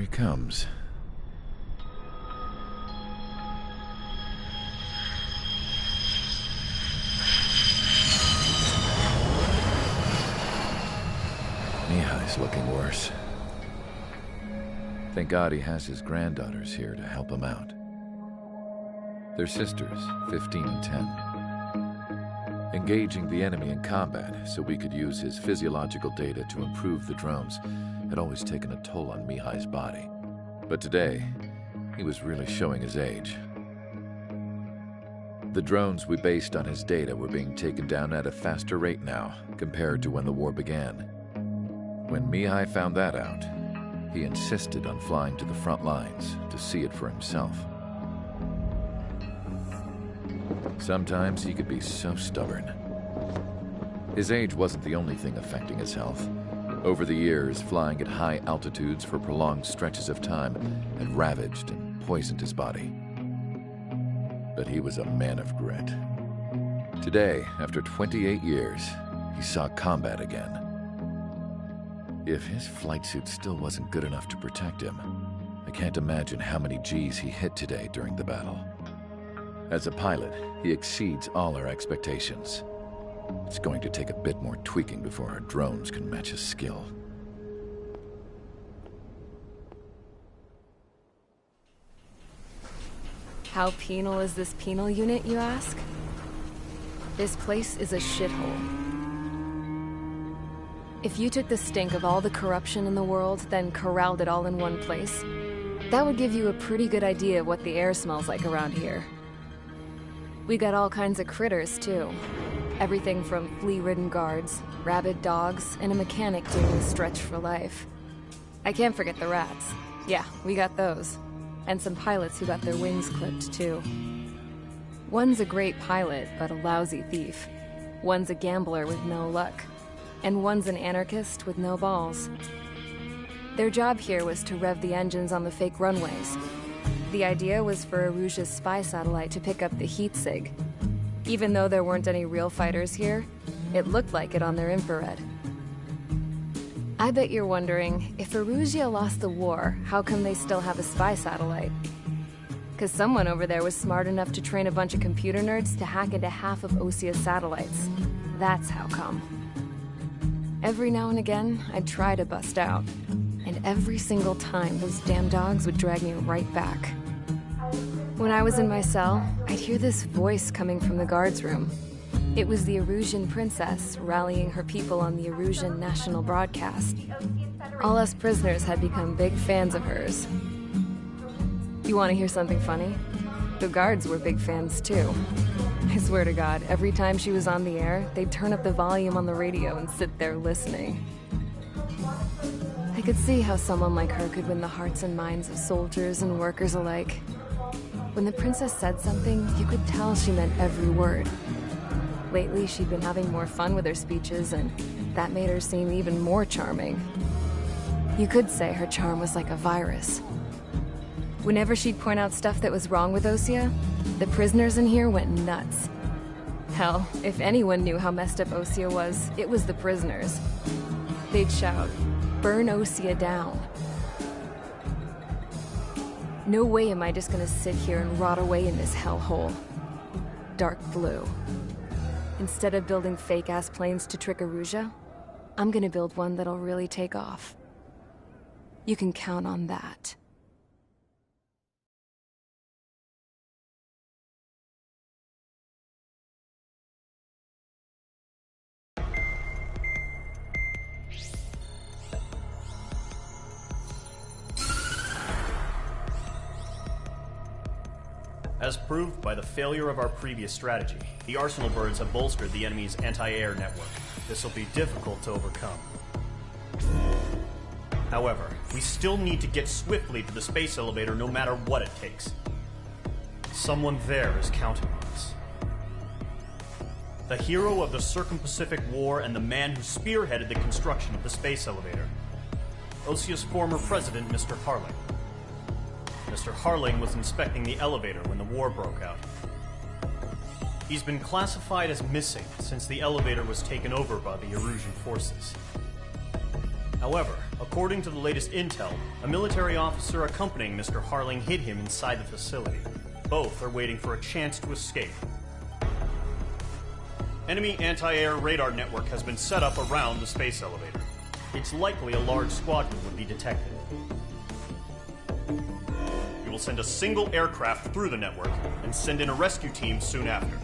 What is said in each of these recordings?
he comes. Mihai's looking worse. Thank God he has his granddaughters here to help him out. They're sisters, 15 and 10. Engaging the enemy in combat so we could use his physiological data to improve the drones had always taken a toll on Mihai's body. But today, he was really showing his age. The drones we based on his data were being taken down at a faster rate now compared to when the war began. When Mihai found that out, he insisted on flying to the front lines to see it for himself. Sometimes he could be so stubborn. His age wasn't the only thing affecting his health. Over the years, flying at high altitudes for prolonged stretches of time had ravaged and poisoned his body. But he was a man of grit. Today, after 28 years, he saw combat again. If his flight suit still wasn't good enough to protect him, I can't imagine how many Gs he hit today during the battle. As a pilot, he exceeds all our expectations. It's going to take a bit more tweaking before our drones can match his skill. How penal is this penal unit, you ask? This place is a shithole. If you took the stink of all the corruption in the world, then corralled it all in one place, that would give you a pretty good idea of what the air smells like around here. We got all kinds of critters, too. Everything from flea-ridden guards, rabid dogs, and a mechanic doing a stretch for life. I can't forget the rats. Yeah, we got those. And some pilots who got their wings clipped, too. One's a great pilot, but a lousy thief. One's a gambler with no luck. And one's an anarchist with no balls. Their job here was to rev the engines on the fake runways. The idea was for Aruja's spy satellite to pick up the heat sig. Even though there weren't any real fighters here, it looked like it on their infrared. I bet you're wondering, if Aruja lost the war, how come they still have a spy satellite? 'Cause someone over there was smart enough to train a bunch of computer nerds to hack into half of Osia's satellites. That's how come. Every now and again, I'd try to bust out. And every single time, those damn dogs would drag me right back. When I was in my cell, I'd hear this voice coming from the guards room. It was the Arusian princess rallying her people on the Arusian national broadcast. All us prisoners had become big fans of hers. You want to hear something funny? The guards were big fans too. I swear to God, every time she was on the air, they'd turn up the volume on the radio and sit there listening. I could see how someone like her could win the hearts and minds of soldiers and workers alike. When the princess said something, you could tell she meant every word. Lately, she'd been having more fun with her speeches, and that made her seem even more charming. You could say her charm was like a virus. Whenever she'd point out stuff that was wrong with Osia, the prisoners in here went nuts. Hell, if anyone knew how messed up Osia was, it was the prisoners. They'd shout, "Burn Osia down." No way am I just gonna sit here and rot away in this hellhole. Dark blue. Instead of building fake-ass planes to trick Aruja, I'm gonna build one that'll really take off. You can count on that. As proved by the failure of our previous strategy, the Arsenal birds have bolstered the enemy's anti-air network. This will be difficult to overcome. However, we still need to get swiftly to the space elevator no matter what it takes. Someone there is counting on us. The hero of the Circum-Pacific War and the man who spearheaded the construction of the space elevator. Osia's former president, Mr. Harling. Mr. Harling was inspecting the elevator when the war broke out. He's been classified as missing since the elevator was taken over by the Erusian forces. However, according to the latest intel, a military officer accompanying Mr. Harling hid him inside the facility. Both are waiting for a chance to escape. Enemy anti-air radar network has been set up around the space elevator. It's likely a large squadron would be detected. We will send a single aircraft through the network and send in a rescue team soon after.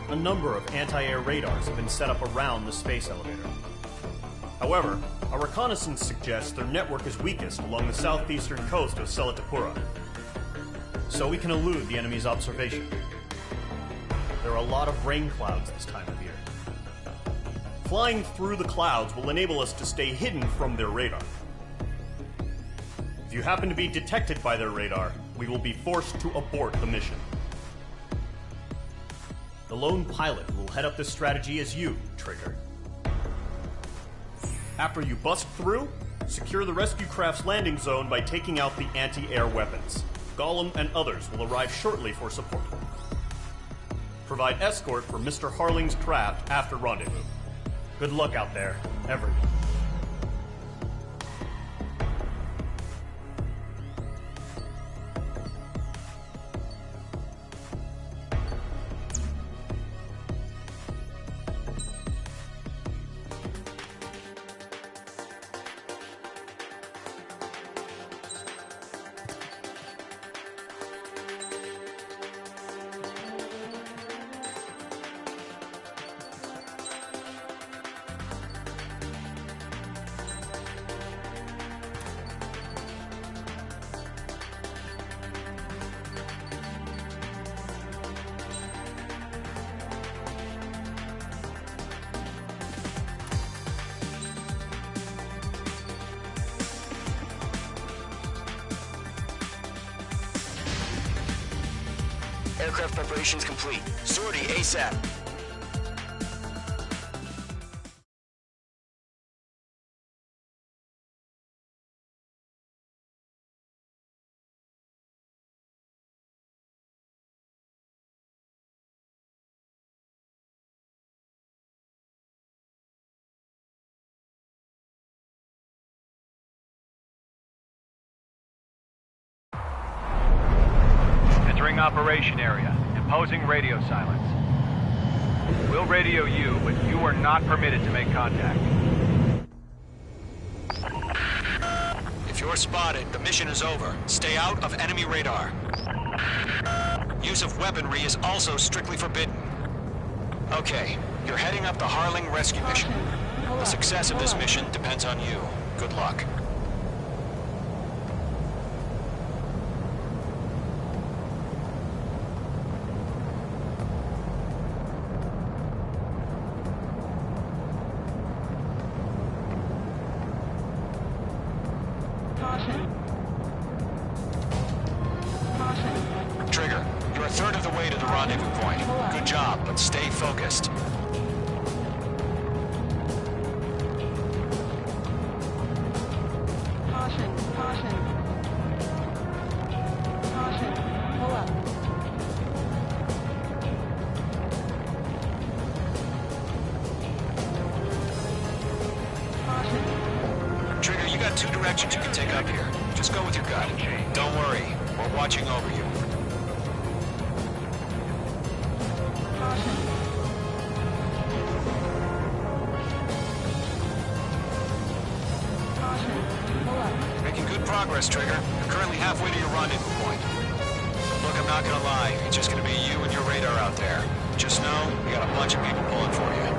A number of anti-air radars have been set up around the space elevator. However, our reconnaissance suggests their network is weakest along the southeastern coast of Selatapura, so we can elude the enemy's observation. There are a lot of rain clouds this time of year. Flying through the clouds will enable us to stay hidden from their radar. If you happen to be detected by their radar, we will be forced to abort the mission. The lone pilot who will head up this strategy is you, Trigger. After you bust through, secure the rescue craft's landing zone by taking out the anti-air weapons. Gollum and others will arrive shortly for support. Provide escort for Mr. Harling's craft after rendezvous. Good luck out there, everyone. Aircraft preparations complete. Sortie ASAP. Entering operation area. Imposing radio silence. We'll radio you, but you are not permitted to make contact. If you're spotted, the mission is over. Stay out of enemy radar. Use of weaponry is also strictly forbidden. Okay, you're heading up the Harling rescue mission. The success of this mission depends on you. Good luck. Trigger, you're a third of the way to the rendezvous point. Good job, but stay focused. Trigger, you got two directions you can take up here. Just go with your gut. Don't worry, we're watching over you. Making good progress, Trigger. You're currently halfway to your rendezvous point. Look, I'm not gonna lie. It's just gonna be you and your radar out there. Just know, we got a bunch of people pulling for you.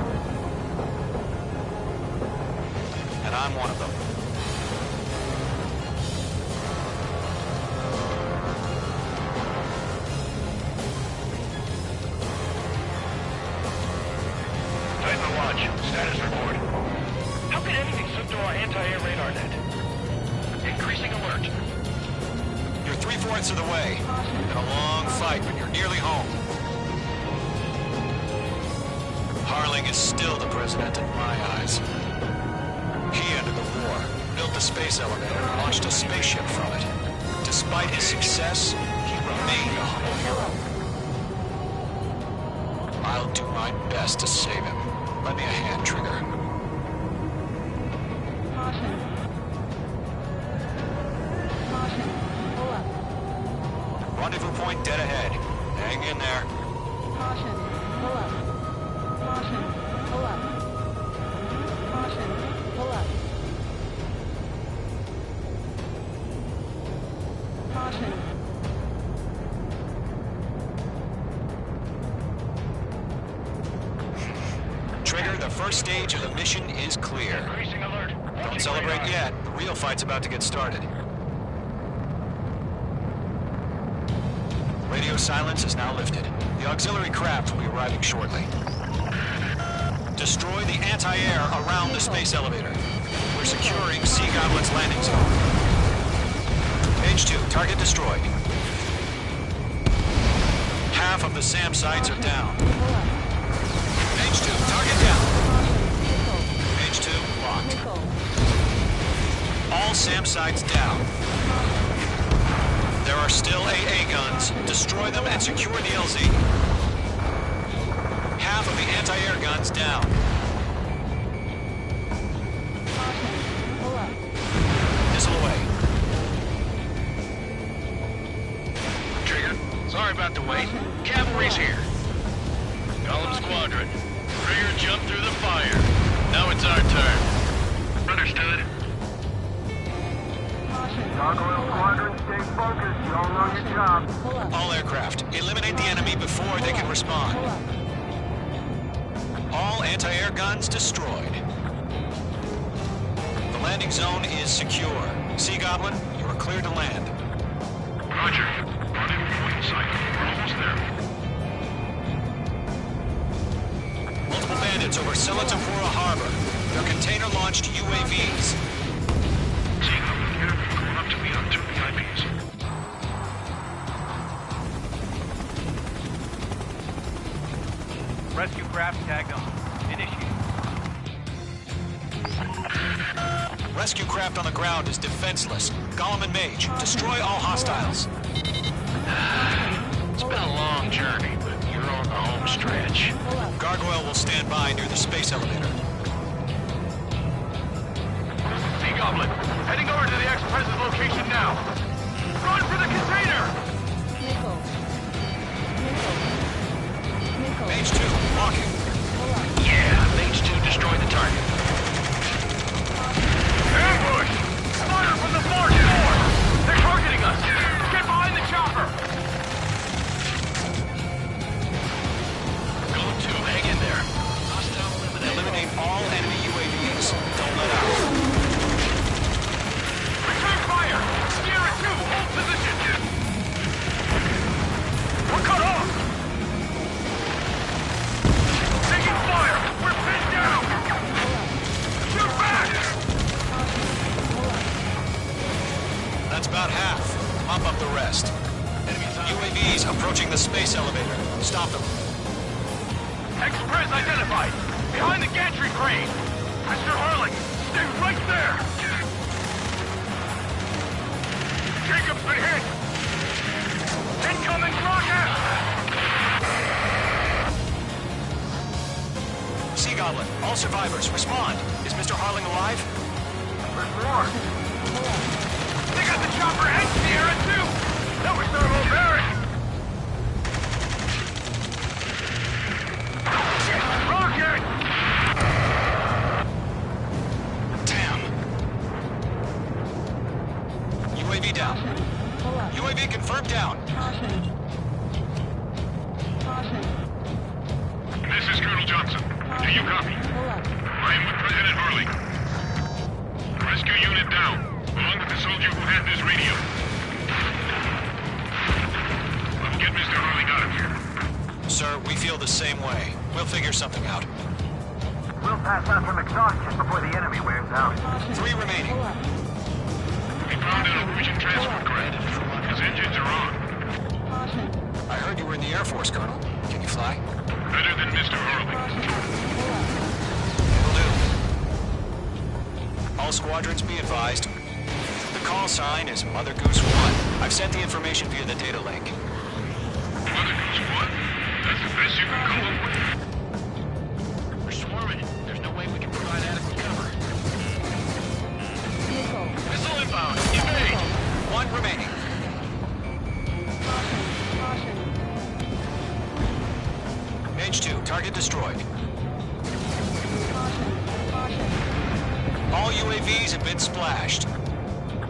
And I'm one of them. Titan Watch, status report. How could anything slip through our anti-air radar net? Increasing alert. You're 3/4 of the way. Been a long fight, but you're nearly home. Harling is still the president in my eyes. He ended the war, built the space elevator, and launched a spaceship from it. Despite his success, he remained a humble hero. I'll do my best to save him. Lend me a hand, Trigger. point dead ahead. Hang in there. Caution, pull up. Caution, pull up. Caution, pull up. Caution. Trigger, the first stage of the mission is clear. Increasing alert. Don't celebrate yet. The real fight's about to get started. Radio silence is now lifted. The auxiliary craft will be arriving shortly. Destroy the anti-air around the space elevator. We're securing Sea Goblin's landing zone. Page 2, target destroyed. Half of the SAM sites are down. Page 2, target down. Page 2, locked. All SAM sites down. There are still AA guns. Destroy them and secure the LZ. Half of the anti-air guns down. Missile away. Trigger, sorry about the wait. Cavalry's here. Golem Squadron. Trigger jumped through the fire. Now it's our turn. Understood. Gargoyle Squadron, stay focused. You all know your job. All aircraft, eliminate the enemy before they can respond. All anti-air guns destroyed. The landing zone is secure. Sea Goblin, you are clear to land. Roger. Running point sight. We're almost there. Multiple bandits over Selatapura Harbor. They're container-launched UAVs. Enemy going up to me on 2 VIPs. Rescue craft tagged on. Initiate. Rescue craft on the ground is defenseless. Golem and Mage, destroy all hostiles. It's been a long journey, but you're on the home stretch. Gargoyle will stand by near the space elevator. Sea Goblin, heading over to the ex-president's location now. Run for the container! Mage 2, walking. Yeah, Mage 2 destroyed the target. Ambush! Fire from the far shore! They're targeting us! Get behind the chopper! Go 2, hang in there. Hostile eliminated. Eliminate all enemy UAVs. Don't let out. Return fire! Sierra 2, hold position! We're cut off! Taking fire! We're pinned down! Shoot back! That's about half. Mop up the rest. UAVs approaching the space elevator. Stop them. Express identified! Behind the gantry crane! Mr. Harling, stay right there! Jacob's been hit! Incoming rocket! Sea Goblin, all survivors, respond. Is Mr. Harling alive? There's more. They got the chopper and Sierra too! That was thermal barrack! Rocket! Damn. UAV down. UAV confirmed down. This is Colonel Johnson. Do you copy? I am with President Harling. Rescue unit down, along with the soldier who had this radio. Let's get Mr. Harling out of here. Sir, we feel the same way. We'll figure something out. We'll pass out some exhaustion before the enemy wears out. 3 remaining. We found a Norwegian transport craft. His engines are on. I heard you were in the Air Force, Colonel. Can you fly? Better than Mr. Harling. Will do. All squadrons be advised. The call sign is Mother Goose 1. I've sent the information via the data link. Mother Goose 1? That's the best you can come up with. We're swarming. There's no way we can provide adequate cover. Missile inbound. Evade! 1 remaining. All UAVs have been splashed.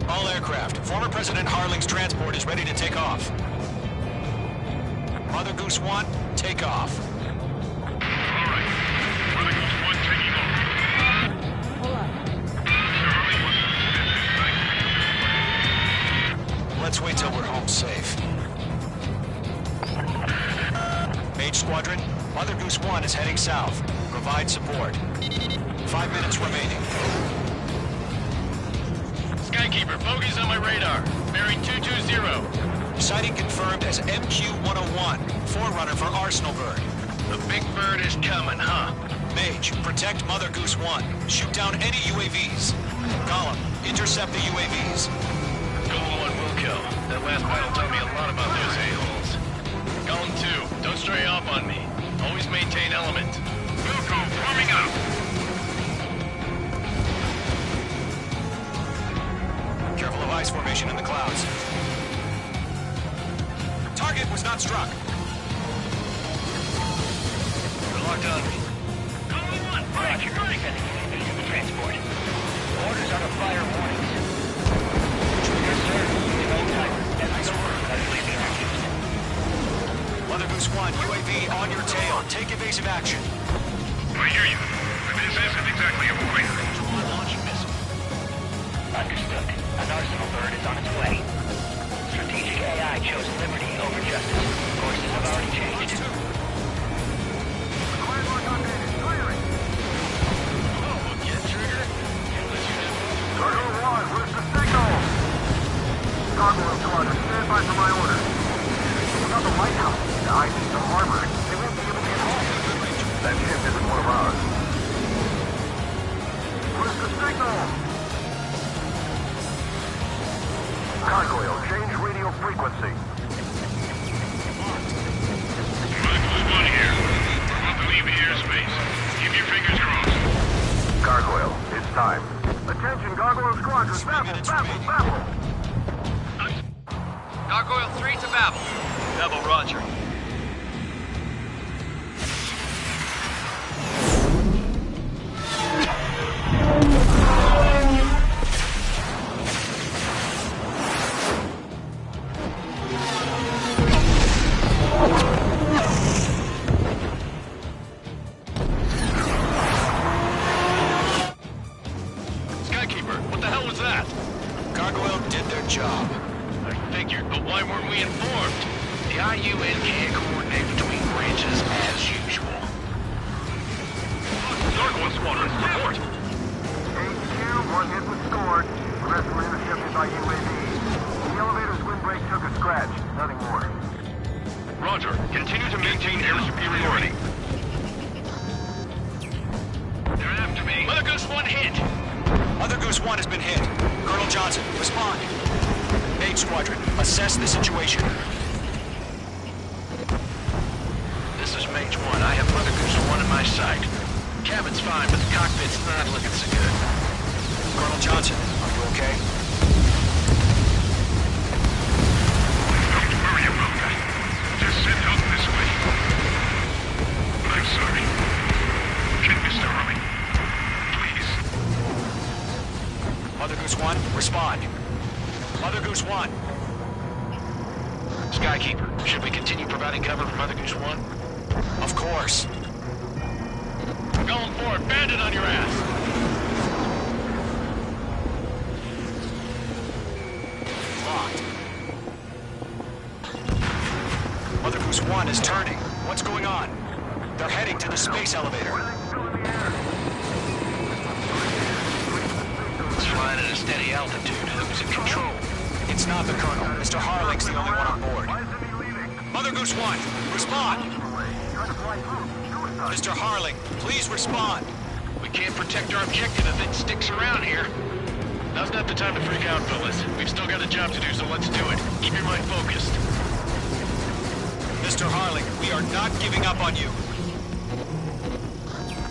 All aircraft, former President Harling's transport is ready to take off. Mother Goose 1, take off. Alright. Mother Goose 1 taking off. Pull up. Mr. Harling wants to visit. Let's wait till we're home safe. Mage Squadron, Mother Goose 1 is heading south. Provide support. 5 minutes remaining. Skykeeper, bogey's on my radar. Bearing 220. Sighting confirmed as MQ-101, forerunner for Arsenal Bird. The big bird is coming, huh? Mage, protect Mother Goose 1. Shoot down any UAVs. Gollum, intercept the UAVs. Golem 1 will kill. That last battle taught me a lot about those a-holes. Golem 2, don't stray off on me. Always maintain element. Wilco, forming up. Careful of ice formation in the clouds. Target was not struck. They're locked on me. Golem 1, fight! Roger. Sending UAVs in the transport. Orders on a fire warnings. Yes, sir. Hold tight. That's the word. Let's leave the actions. Mother Goose 1, UAV on your tail. Take evasive action. I hear you. But this isn't exactly a fighter. Launching missile. Understood. An Arsenal bird is on its way. Strategic AI chose liberty over justice. Courses have already changed. Cargo 1, where's the signal? Cargo Squadron, stand by for my orders. Without the lighthouse, the ice is so armored, they won't be able to get home. That ship isn't one of ours. Where's the signal? Gargoyle, change radio frequency. Mother Goose 1 here. We're about to leave the airspace. Keep your fingers crossed. Gargoyle, it's time. Attention, Gargoyle Squadron, Babel, Babel, Babel! Gargoyle 3 to Babel. Babel, roger. Skykeeper, what the hell was that? Gargoyle did their job. I figured, but why weren't we informed? The IUN can't coordinate between branches as usual. Gargoyle Squadron, report! HQ, one hit was scored. The rest were intercepted by UAV. The elevator's windbreak took a scratch, nothing more. Roger. Continue to maintain air superiority. They're after me. Mother Goose 1 hit! Mother Goose 1 has been hit. Colonel Johnson, respond. Mage Squadron, assess the situation. This is Mage 1. I have Mother Goose 1 in my sight. Cabin's fine, but the cockpit's not looking so good. Colonel Johnson, are you okay? Don't worry about that. Just send help this way. I'm sorry. Get Mr. Harling. Please. Mother Goose 1, respond. Mother Goose 1. Skykeeper, should we continue providing cover for Mother Goose 1? Of course. Going for it. Bandit on your ass. Locked. Mother Goose 1 is turning. What's going on? They're heading to the space elevator. It's flying at a steady altitude. Who's in control? It's not the Colonel. Mr. Harling's the only one on board. Why isn't he leaving? Mother Goose 1, respond! Trying to fly through. Suicide. Mr. Harling, please respond. We can't protect our objective if it sticks around here. Now's not the time to freak out, fellas. We've still got a job to do, so let's do it. Keep your mind focused. Mr. Harling, we are not giving up on you.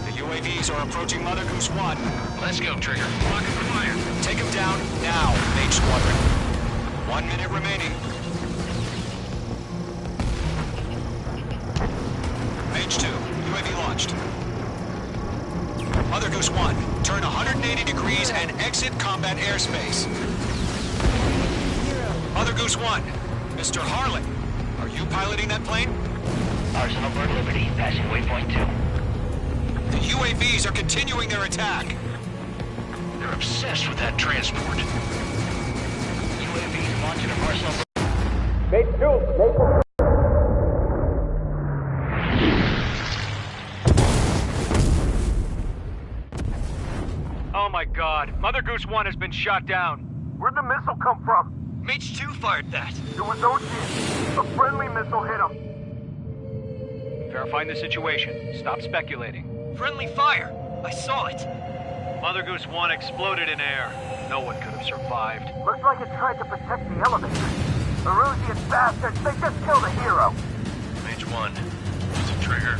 The UAVs are approaching Mother Goose 1. Let's go, Trigger. Lock and fire. Take them down now, Mage Squadron. 1 minute remaining. Mage 2, UAV launched. Mother Goose 1, turn 180 degrees and exit combat airspace. Mother Goose 1, Mr. Harlan, are you piloting that plane? Arsenal Bird Liberty, passing waypoint 2. The UAVs are continuing their attack. They're obsessed with that transport. UAVs launching from Arsenal Bird. Oh my god, Mother Goose 1 has been shot down. Where'd the missile come from? Mage 2 fired that. It was Ocean. A friendly missile hit him. Verifying the situation. Stop speculating. Friendly fire. I saw it. Mother Goose 1 exploded in air. No one could have survived. Looks like it tried to protect the elevator. The Rusian bastards, they just killed a hero. Mage 1. Was it Trigger?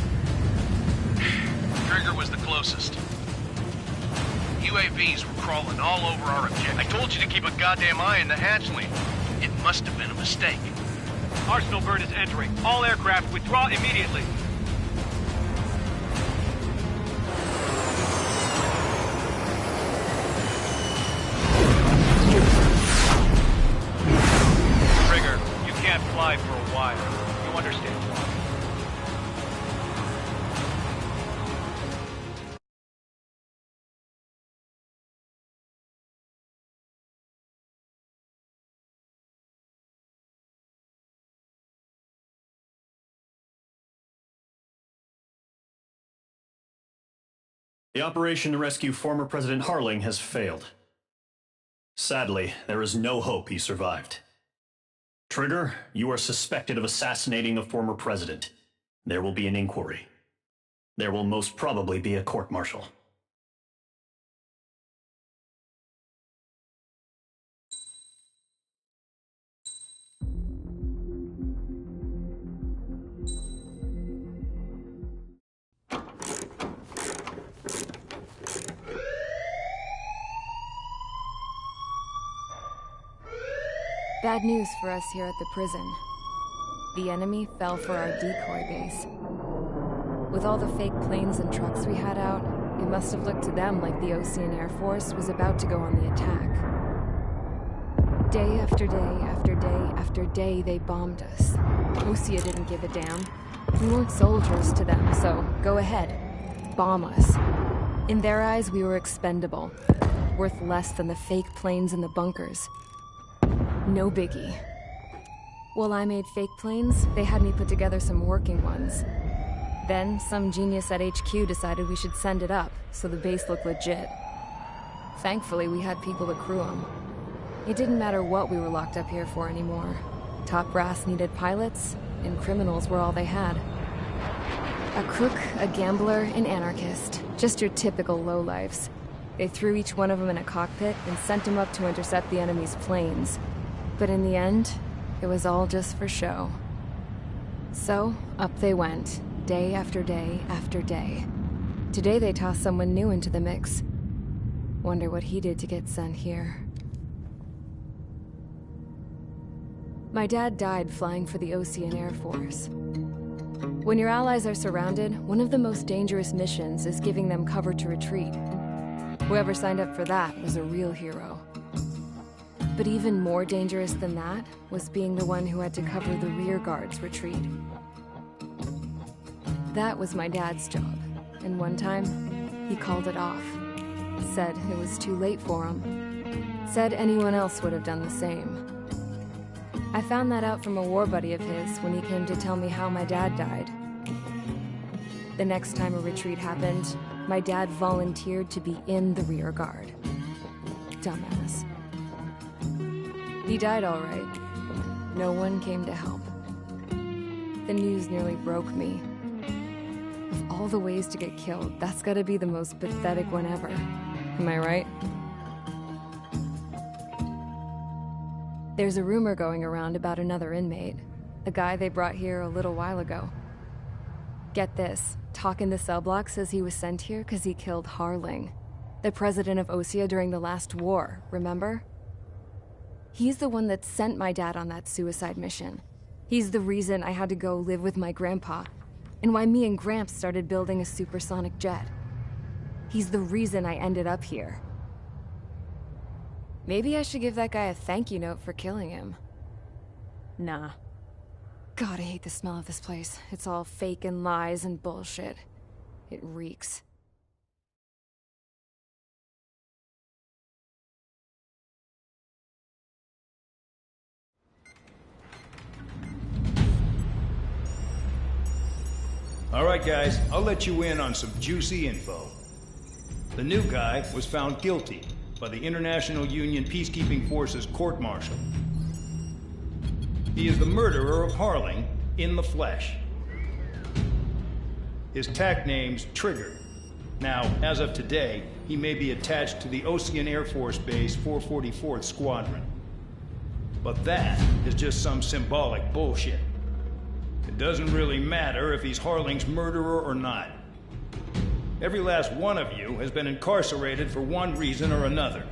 Trigger was the closest. UAVs were crawling all over our objective. I told you to keep a goddamn eye on the hatchling. It must have been a mistake. Arsenal Bird is entering. All aircraft withdraw immediately. Trigger, you can't fly for a while. You understand why. The operation to rescue former President Harling has failed. Sadly, there is no hope he survived. Trigger, you are suspected of assassinating the former president. There will be an inquiry. There will most probably be a court-martial. Bad news for us here at the prison. The enemy fell for our decoy base. With all the fake planes and trucks we had out, it must have looked to them like the Ocean Air Force was about to go on the attack. Day after day after day after day, they bombed us. Osea didn't give a damn. We weren't soldiers to them, so go ahead. Bomb us. In their eyes, we were expendable. Worth less than the fake planes in the bunkers. No biggie. While I made fake planes, they had me put together some working ones. Then, some genius at HQ decided we should send it up, so the base looked legit. Thankfully, we had people to crew them. It didn't matter what we were locked up here for anymore. Top brass needed pilots, and criminals were all they had. A crook, a gambler, an anarchist. Just your typical lowlifes. They threw each one of them in a cockpit and sent them up to intercept the enemy's planes. But in the end, it was all just for show. So, up they went, day after day after day. Today they tossed someone new into the mix. Wonder what he did to get sent here. My dad died flying for the Ocean Air Force. When your allies are surrounded, one of the most dangerous missions is giving them cover to retreat. Whoever signed up for that was a real hero. But even more dangerous than that was being the one who had to cover the rear guard's retreat. That was my dad's job, and one time, he called it off. Said it was too late for him. Said anyone else would have done the same. I found that out from a war buddy of his when he came to tell me how my dad died. The next time a retreat happened, my dad volunteered to be in the rear guard. Dumbass. He died all right. No one came to help. The news nearly broke me. Of all the ways to get killed, that's gotta be the most pathetic one ever. Am I right? There's a rumor going around about another inmate. A guy they brought here a little while ago. Get this, talk in the cell block says he was sent here because he killed Harling, the president of Osea during the last war, remember? He's the one that sent my dad on that suicide mission. He's the reason I had to go live with my grandpa, and why me and Gramps started building a supersonic jet. He's the reason I ended up here. Maybe I should give that guy a thank you note for killing him. Nah. God, I hate the smell of this place. It's all fake and lies and bullshit. It reeks. All right, guys, I'll let you in on some juicy info. The new guy was found guilty by the International Union Peacekeeping Forces court-martial. He is the murderer of Harling in the flesh. His tack name's Trigger. Now, as of today, he may be attached to the Ocean Air Force Base 444th Squadron. But that is just some symbolic bullshit. It doesn't really matter if he's Harling's murderer or not. Every last one of you has been incarcerated for one reason or another.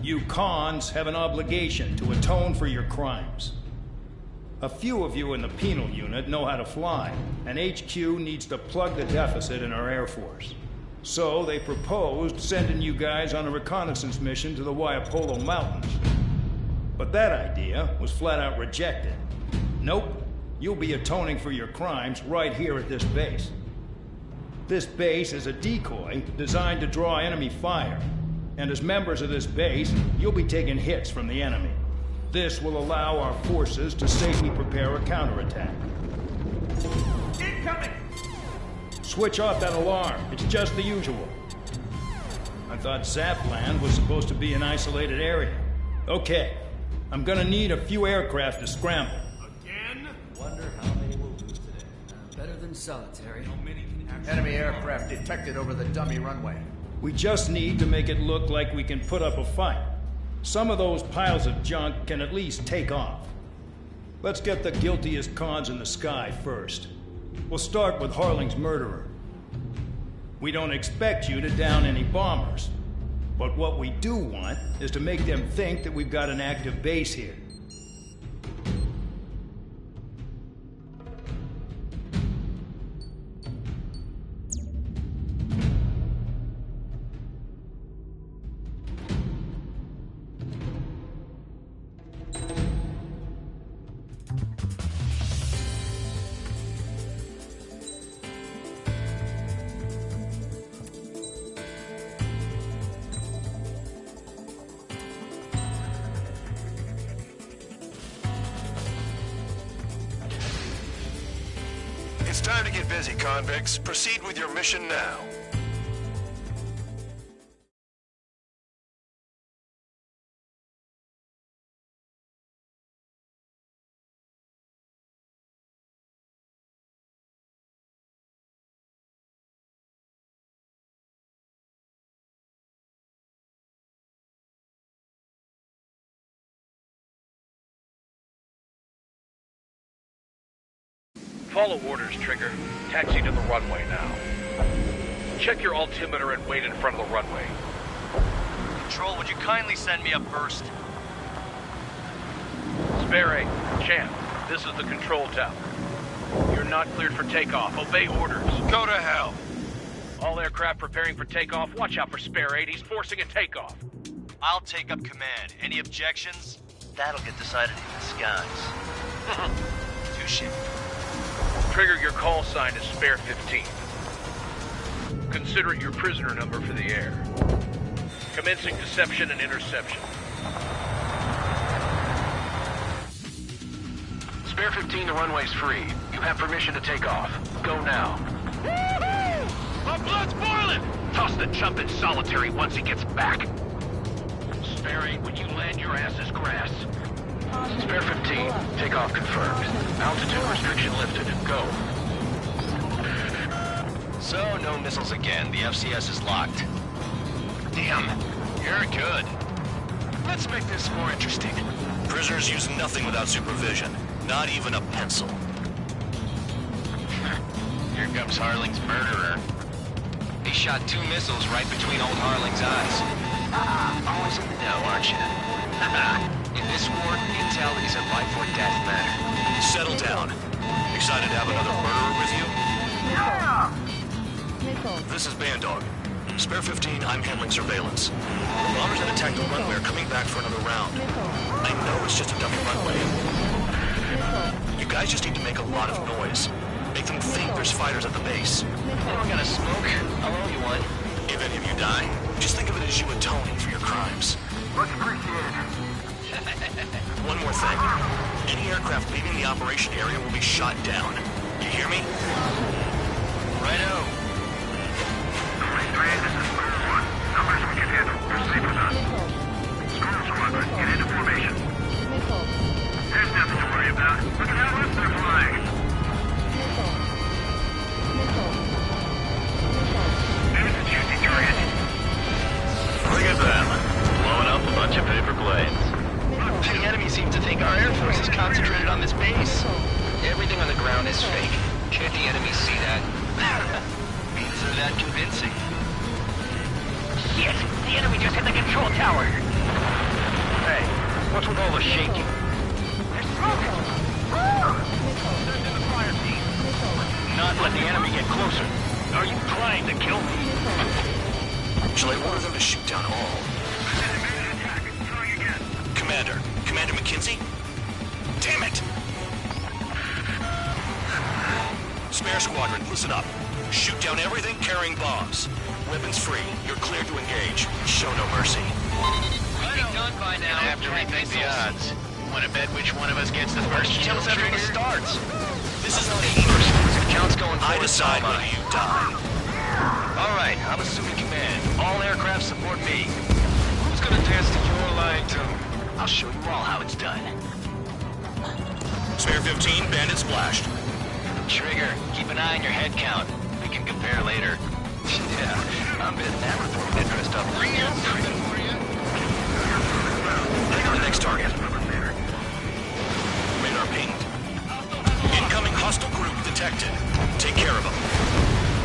You cons have an obligation to atone for your crimes. A few of you in the penal unit know how to fly, and HQ needs to plug the deficit in our Air Force. So they proposed sending you guys on a reconnaissance mission to the Waiapolo Mountains. But that idea was flat out rejected. Nope. You'll be atoning for your crimes right here at this base. This base is a decoy designed to draw enemy fire. And as members of this base, you'll be taking hits from the enemy. This will allow our forces to safely prepare a counterattack. Incoming! Switch off that alarm. It's just the usual. I thought Zapland was supposed to be an isolated area. Okay. I'm gonna need a few aircraft to scramble. Wonder how many will lose today. Better than solitary. Enemy aircraft detected over the dummy runway. We just need to make it look like we can put up a fight. Some of those piles of junk can at least take off. Let's get the guiltiest cons in the sky first. We'll start with Harling's murderer. We don't expect you to down any bombers. But what we do want is to make them think that we've got an active base here. It's time to get busy, convicts. Proceed with your mission now. Follow orders, Trigger. Taxi to the runway now. Check your altimeter and wait in front of the runway. Control, would you kindly send me up first? Spare 8, Champ, this is the control tower. You're not cleared for takeoff. Obey orders. Go to hell. All aircraft preparing for takeoff. Watch out for Spare 8. He's forcing a takeoff. I'll take up command. Any objections? That'll get decided in the skies. Touche. Trigger, your call sign is Spare 15. Consider it your prisoner number for the air. Commencing deception and interception. Spare 15, the runway's free. You have permission to take off. Go now. My blood's boiling! Toss the chump in solitary once he gets back. Spare 8, when you land, your ass is grass. Spare 15, takeoff confirmed. Altitude restriction lifted. Go. So, no missiles again. The FCS is locked. Damn. You're good. Let's make this more interesting. Prisoners use nothing without supervision. Not even a pencil. Here comes Harling's murderer. He shot 2 missiles right between old Harling's eyes. Always in the know, aren't you? In this war, intel is a life or death matter. Settle down. Excited to have another murderer with you? Yeah! Nickel. This is Bandog. Spare 15, I'm handling surveillance. The bombers that attacked the runway are coming back for another round. I know it's just a dummy runway. You guys just need to make a lot of noise. Make them think there's fighters at the base. Anyone got a smoke? I'll owe you one. If any of you die, just think of it as you atoning for your crimes. Much appreciated. One more thing. Any aircraft leaving the operation area will be shot down. You hear me? Righto. This is Squirrel 1. Numbers we can handle. You're safe with us. Squirrel Squadron, get into formation. There's nothing to worry about. Look at how left they're flying. There's a juicy target. Look at them. Blowing up a bunch of paper planes. The enemy seems to think our Air Force is concentrated on this base. Everything on the ground is fake. Can't the enemy see that? Means they're that convincing. Shit! The enemy just hit the control tower! Hey, what's with all the shaking? There's smoke! Send in the fire team. Not let the enemy get closer. Are you trying to kill me? Shall I order them to shoot down all? Commander McKenzie? Damn it! Spare squadron, listen up. Shoot down everything carrying bombs. Weapons free. You're cleared to engage. Show no mercy. We'd be done by now. Gonna have to rethink the odds. Want to bet which one of us gets the first kill After trigger? it starts. This is The count's going forward. I decide when you die. All right, I'm assuming command. All aircraft support me. Who's gonna dance to your line tune? I'll show you all how it's done. Spare 15, bandit splashed. Trigger, keep an eye on your head count. We can compare later. Yeah, I'm betting that before we get dressed up. Bring it for you. Take on the next target. Radar pinged. Incoming hostile group detected. Take care of them.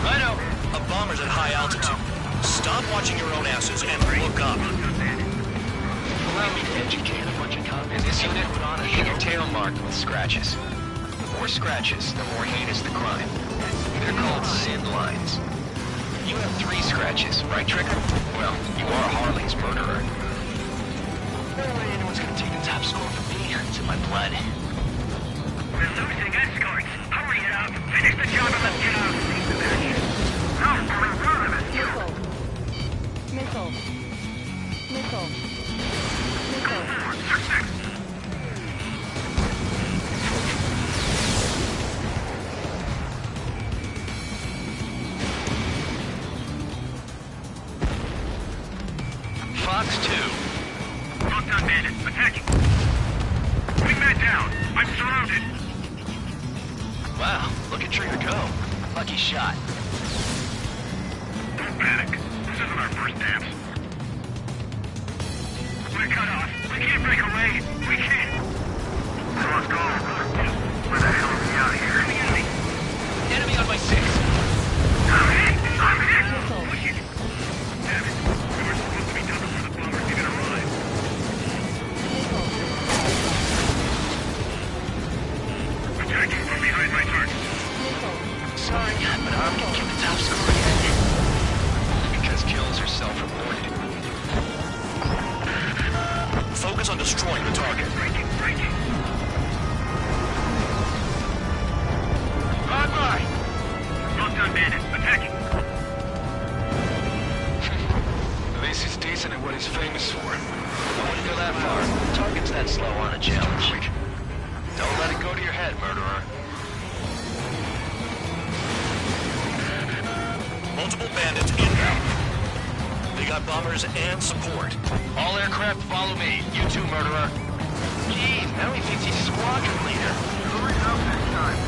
Righto. A bomber's at high altitude. Stop watching your own asses and look up. Allow me to educate a bunch of convicts. This unit put on a show. Your tail marked with scratches. The more scratches, the more heinous the crime. They're called sin lines. You have 3 scratches, right, Trigger? Well, you are Harley's murderer. No way anyone's gonna take the top score from me. It's in my blood. We're losing escorts. Hurry it up. Finish the job and let's get out. No, we're running this kill. Missile. Fox 2. Lockdown bandit, attacking. Wingman down. I'm surrounded. Wow, look at Trigger go. Lucky shot. Don't panic. This isn't our first dance. We're cut off. We can't break away. We can't. So let's go. Where the hell are we out here? Enemy on my 6. I'm hit! Push it! Damn it. We were supposed to be done before the bombers even arrived. Attacking from behind my target. Sorry, but I'm gonna get the top score again. Because kills are self-reported. Focus on destroying the target. Breaking. Bye-bye! Lockdown bandit, attacking. At least he's decent at what he's famous for. I wouldn't go that far. Target's that slow on a challenge. Don't let it go to your head, murderer. Multiple bandits inbound. They got bombers and support. All aircraft follow me. You too, murderer. Jeez, now he thinks he's squadron leader. Hurry up this time.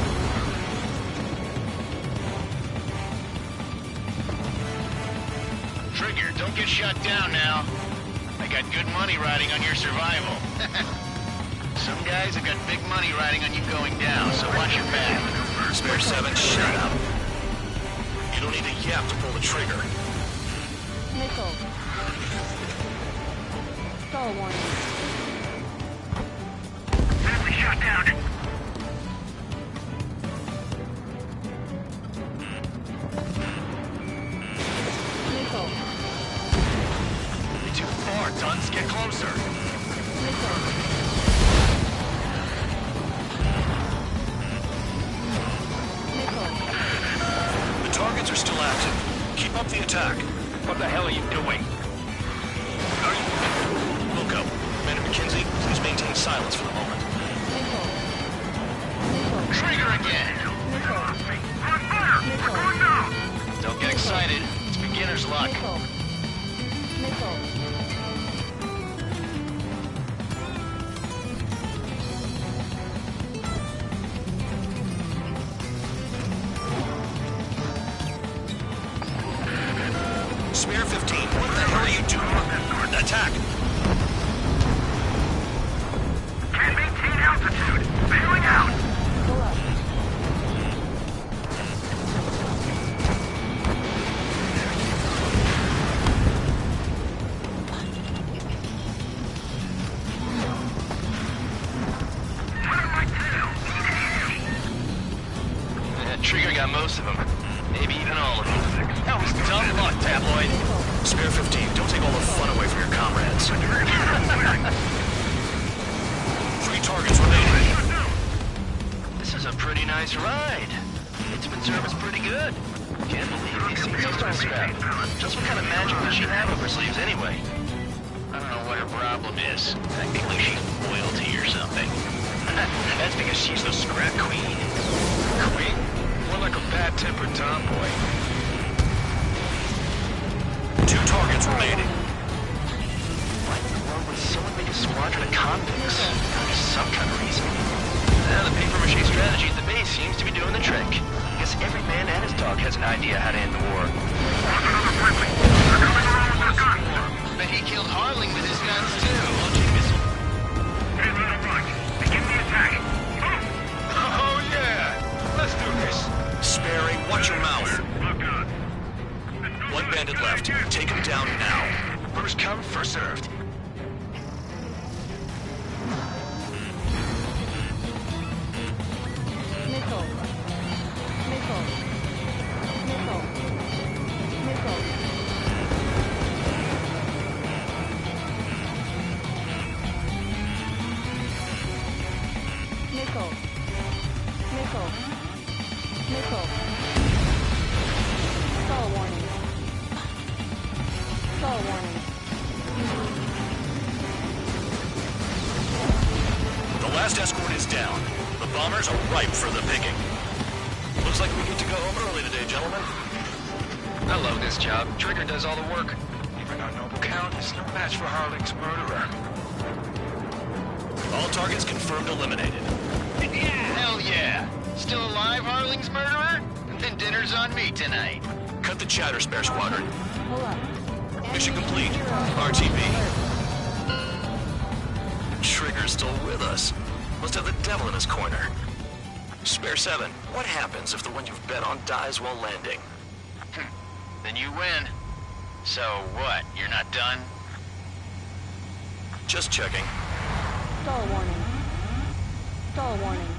Trigger, don't get shut down now. I got good money riding on your survival. Some guys have got big money riding on you going down, so watch your back. Spare 7, shut up. You don't need a yap to pull the trigger. Missile. Stall warning. Enemy shot down. Missile. closer. The targets are still active. Keep up the attack. What the hell are you doing? Wilco, Commander McKenzie, please maintain silence for the moment. Trigger again! Don't get excited. It's beginner's luck. Spear 15, what the hell are you doing? Attack! Can't maintain altitude. Bailing out. Trigger got most of them. Maybe even all of them. That was dumb luck, Tabloid. Spear 15, don't take all the fun away from your comrades. 3 targets remaining. This is a pretty nice ride. Intimate service pretty good. Can't believe these things used to scrap. Just what kind of magic does she have up her sleeves anyway? I don't know what her problem is. I think like she's royalty or something. That's because she's the scrap queen. Queen? More like a bad-tempered tomboy. 2 targets remaining. Why in the world would someone make a squadron of convicts? There's some kind of reason. Now the paper-mache strategy at the base seems to be doing the trick. I guess every man and his dog has an idea how to end the war. Bet he killed Harling with his guns, too. Begin the attack. Oh, yeah! Let's do this. Sparing, watch your mouth. 1 bandit left. Take him down now. First come, first served. Missile. Missile. Missile. Missile. Missile. Missile. Missile. Stall warning. Stall warning. The last escort is down. The bombers are ripe for the picking. Looks like we get to go home early today, gentlemen. I love this job. Trigger does all the work. Even our noble count is no match for Harling's murderer. All targets confirmed eliminated. Hell yeah! Still alive, Harling's murderer? Then dinner's on me tonight. Cut the chatter, Spare Squadron. Pull up. Mission complete. RTB. Trigger's still with us. Must have the devil in his corner. Spare 7, what happens if the one you've bet on dies while landing? Then you win. So what, you're not done? Just checking. Stall warning. Stall warning.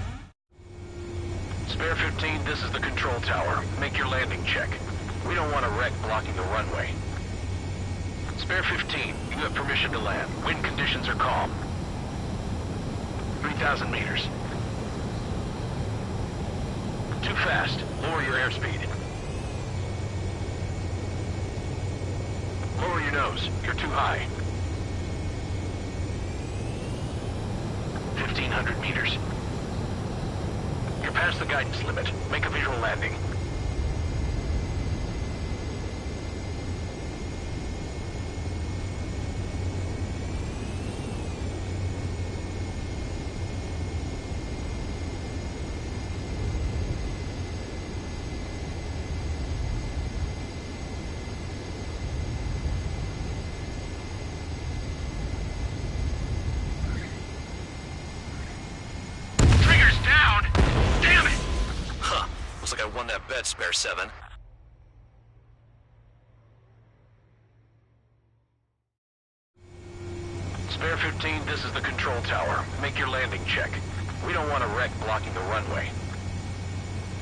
Spare 15, this is the control tower. Make your landing check. We don't want a wreck blocking the runway. Spare 15, you have permission to land. Wind conditions are calm. 3,000 meters. Too fast. Lower your airspeed. Lower your nose. You're too high. 1,500 meters. You're past the guidance limit. Make a visual landing. Looks like I won that bet, Spare 7. Spare 15, this is the control tower. Make your landing check. We don't want a wreck blocking the runway.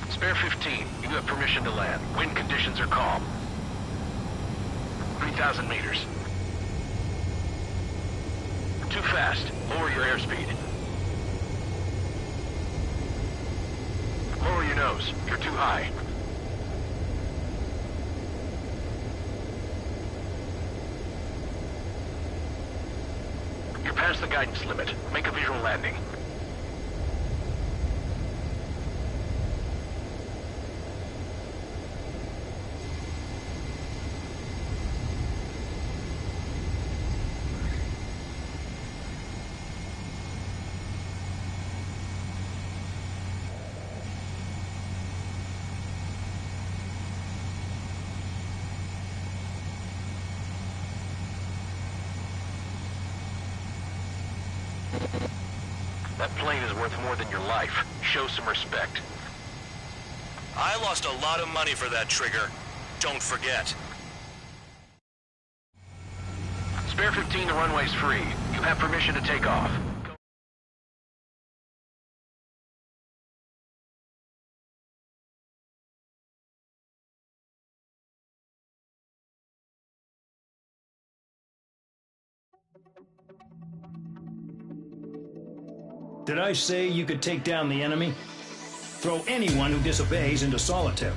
Spare 15, you have permission to land. Wind conditions are calm. 3,000 meters. fast. Lower your airspeed. Lower your nose. You're too high. You're past the guidance limit. Make a visual landing. That plane is worth more than your life. Show some respect. I lost a lot of money for that trigger. Don't forget. Spare 15, the runway's free. You have permission to take off. Did I say you could take down the enemy? Throw anyone who disobeys into solitary.